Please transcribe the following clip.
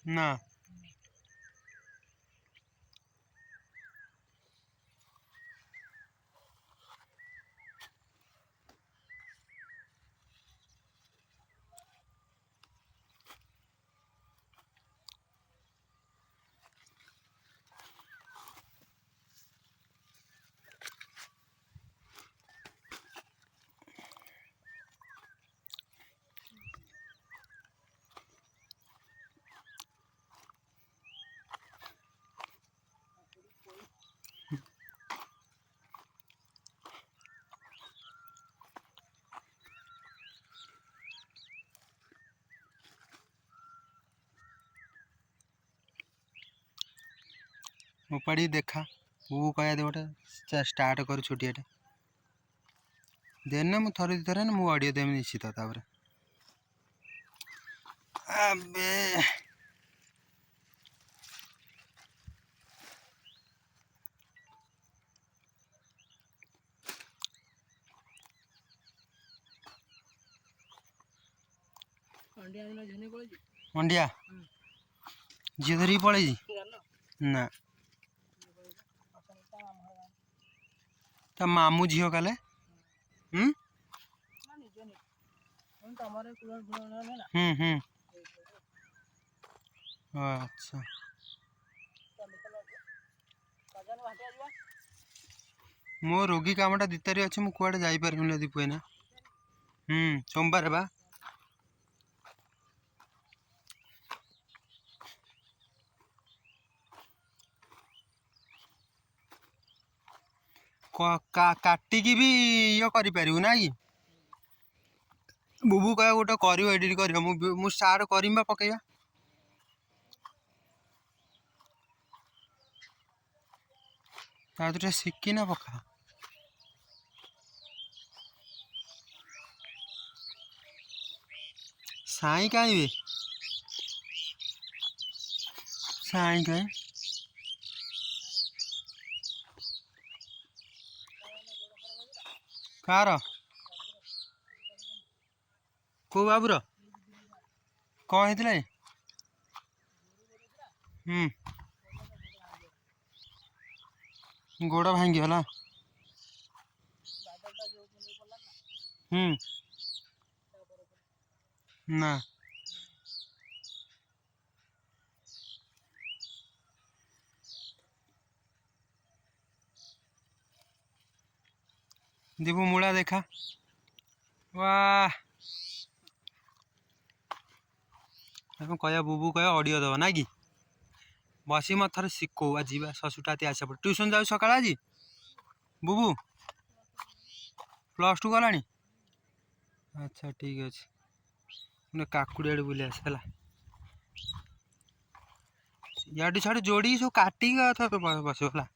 ନା उपाड़ी देखा वो कह दे गोटे स्टार्ट कर छुट्टियाटे देने मु थरे थरे ना मु ऑडियो देमी निश्चित तापर अबे मंडिया झी धरी पड़े ना ता मामू झील काले अच्छा मो रोगी कामटा 2 तारिख अच्छे मु कुआडे जाई पारिबुनी दीपु एना सोमवार बा काटिकी भी ये करि पारिबु ना कि बुबू कह गोटे कर एडिट कर मु स्टार्ट करमी पकेगा तो शिखी ना पका साई कहीं साई कहीं कार को बाबूर कौन होता है गोड़ भांगी गला ना दीपू मूला देखा वाह कह बुबू कह ऑडियो दबा ना कि बसी मत थर शिखो आज शशुटा आस ट्यूशन जाऊ सका आज बुबू +2 गला अच्छा ठीक अच्छे काकुड़ी आड़े बुले आस याडू छाड़ू जोड़ी सब काटिक बस गला